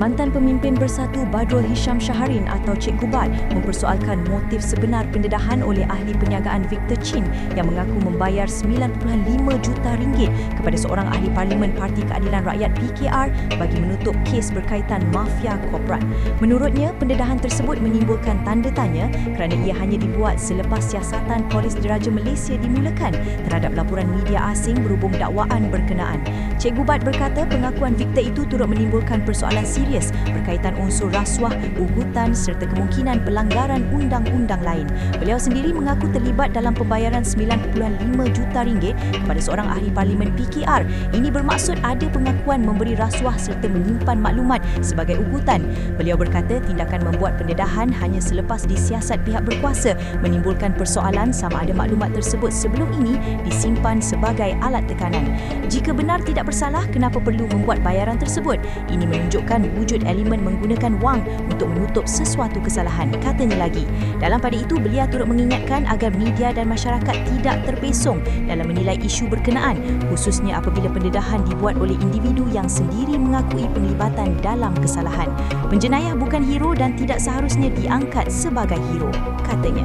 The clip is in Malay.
Mantan pemimpin Bersatu Badrul Hisham Shaharin atau Cik Gubat mempersoalkan motif sebenar pendedahan oleh ahli perniagaan Victor Chin yang mengaku membayar 9.5 juta ringgit kepada seorang ahli parlimen Parti Keadilan Rakyat PKR bagi menutup kes berkaitan mafia korporat. Menurutnya, pendedahan tersebut menimbulkan tanda tanya kerana ia hanya dibuat selepas siasatan Polis Diraja Malaysia dimulakan terhadap laporan media asing berhubung dakwaan berkenaan. Cik Gubat berkata pengakuan Victor itu turut menimbulkan persoalan serius berkaitan unsur rasuah, ugutan serta kemungkinan pelanggaran undang-undang lain. Beliau sendiri mengaku terlibat dalam pembayaran 9.5 juta ringgit kepada seorang ahli parlimen PKR. Ini bermaksud ada pengakuan memberi rasuah serta menyimpan maklumat sebagai ugutan. Beliau berkata tindakan membuat pendedahan hanya selepas disiasat pihak berkuasa menimbulkan persoalan sama ada maklumat tersebut sebelum ini disimpan sebagai alat tekanan. Jika benar tidak bersalah, kenapa perlu membuat bayaran tersebut? Ini menunjukkan wujud elemen menggunakan wang untuk menutup sesuatu kesalahan, katanya lagi. Dalam pada itu, beliau turut mengingatkan agar media dan masyarakat tidak terpesong dalam menilai isu berkenaan, khususnya apabila pendedahan dibuat oleh individu yang sendiri mengakui penglibatan dalam kesalahan. Penjenayah bukan hero dan tidak seharusnya diangkat sebagai hero, katanya.